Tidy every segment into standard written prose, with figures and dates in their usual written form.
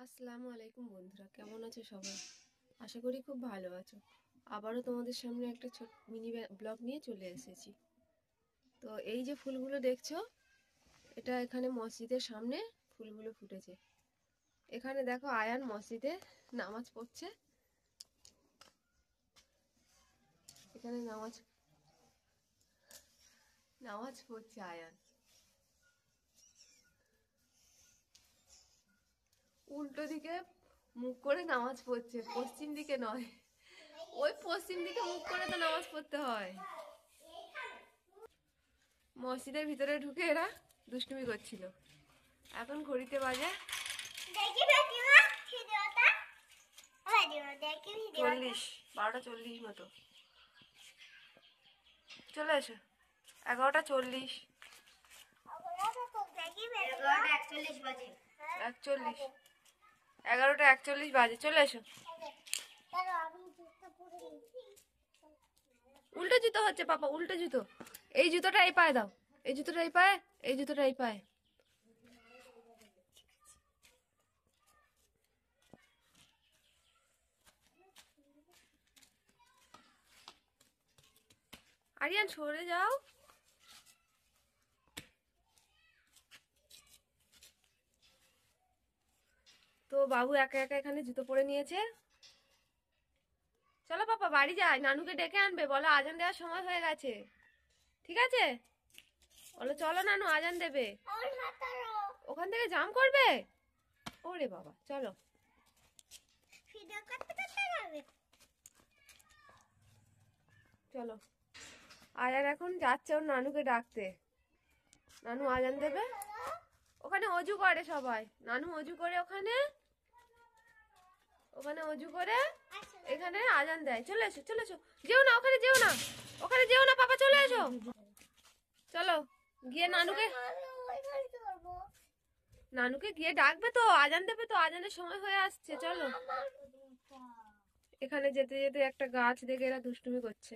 আসসালামু আলাইকুম বন্ধুরা, কেমন আছো সবাই? আশা করি খুব ভালো আছো। আবারও তোমাদের সামনে একটা ছোট মিনি ব্লগ নিয়ে চলে এসেছি। তো এই যে ফুলগুলো দেখছো, এটা এখানে মসজিদের সামনে ফুলগুলো ফুটেছে। এখানে দেখো আয়ান মসজিদে নামাজ পড়ছে। এখানে নামাজ পড়ছে আয়ান। উল্টো দিকে মুখ করে নামাজ পড়ছে, পশ্চিম দিকে নয়। ওই পশ্চিম দিকে মুখ করে তো নামাজ পড়তে হয়। মসজিদের ভিতরে ঢুকে এরা দুষ্টুমি করছিল। এখন ঘড়িতে বাজে 40, 12:40 মতো। চলে এসো, 11:40, 41, 11:41 বাজে। চলে এসো। উল্টো জুতো হচ্ছে পাপা, উল্টো জুতো। এই জুতোটা এই পায়ে দাও, এই জুতোটা এই পায়ে, এই জুতোটা এই পায়ে। আরিয়ান সরে যাও। তো বাবু একা একা এখানে জুতো পরে নিয়েছে। চলো পাপা বাড়ি যাই, নানুকে ডেকে আনবে, বলো আজান দেওয়ার সময় হয়ে গেছে। ঠিক আছে, বলো চলো নানু আজান দেবে। ওখান থেকে জাম করবে? ওরে বাবা, চলো। চলো। আয়ান এখন যাচ্ছে ওর নানুকে ডাকতে। নানু আজান দেবে। ওখানে অজু করে সবাই, নানু অজু করে ওখানে অজু করে এখানে আজান দেয়। চলে এসো, চলে এসো। যেও না, ওখানে যেও না, ওখানে যেও না পাপা, চলে এসো। চলো গিয়ে নানুকে গিয়ে ডাকবে তো, আজান দেবে তো, আজানের সময় হয়ে আসছে। চলো। এখানে যেতে যেতে একটা গাছ দেখে এরা দুষ্টুমি করছে,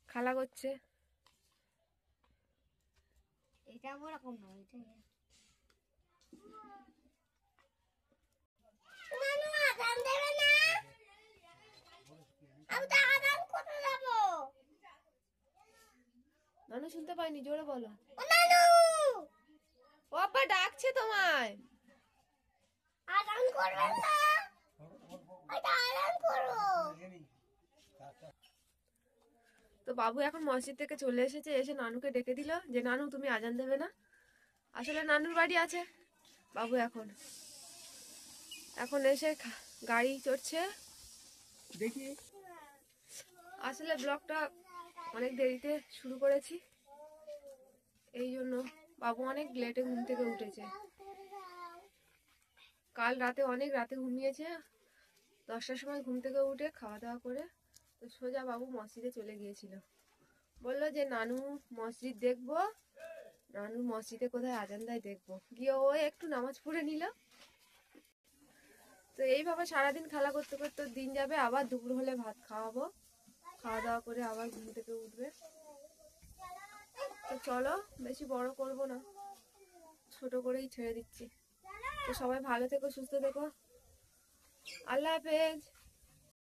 খেলা করছে। এটা ওরকম নয়, এটা নানু শুনতে পাইনি, জোরে বলো। ও আব্বা ডাকছে তোমায়। তো বাবু এখন মসজিদ থেকে চলে এসেছে, এসে নানুকে ডেকে দিল যে নানু তুমি আজান দেবে না। আসলে নানুর বাড়ি আছে বাবু। এখন এখন এসে গাড়ি চড়ছে। দেখি আসলে ব্লগটা অনেক দেরিতে শুরু করেছি, এই জন্য বাবু অনেক লেটে ঘুম থেকে উঠেছে। কাল রাতে অনেক রাতে ঘুমিয়েছে। 10টার সময় ঘুম থেকে উঠে খাওয়া দাওয়া করে তো সোজা বাবু মসজিদে চলে গিয়েছিল। বললো যে নানু মসজিদ দেখবো, নানু মসজিদে কোথায় আজান দেয় দেখবো। গিয়ে ও একটু নামাজ পড়ে নিল। তো এইভাবে সারাদিন খেলা করতে করতে দিন যাবে। আবার দুপুর হলে ভাত খাওয়াবো, খাওয়া দাওয়া করে আবার ঘুম থেকে উঠবে। তো চলো, বেশি বড় করব না, ছোট করেই ছেড়ে দিচ্ছি। তো সবাই ভালো থেকো, সুস্থ থেকো, আল্লাহ হাফেজ।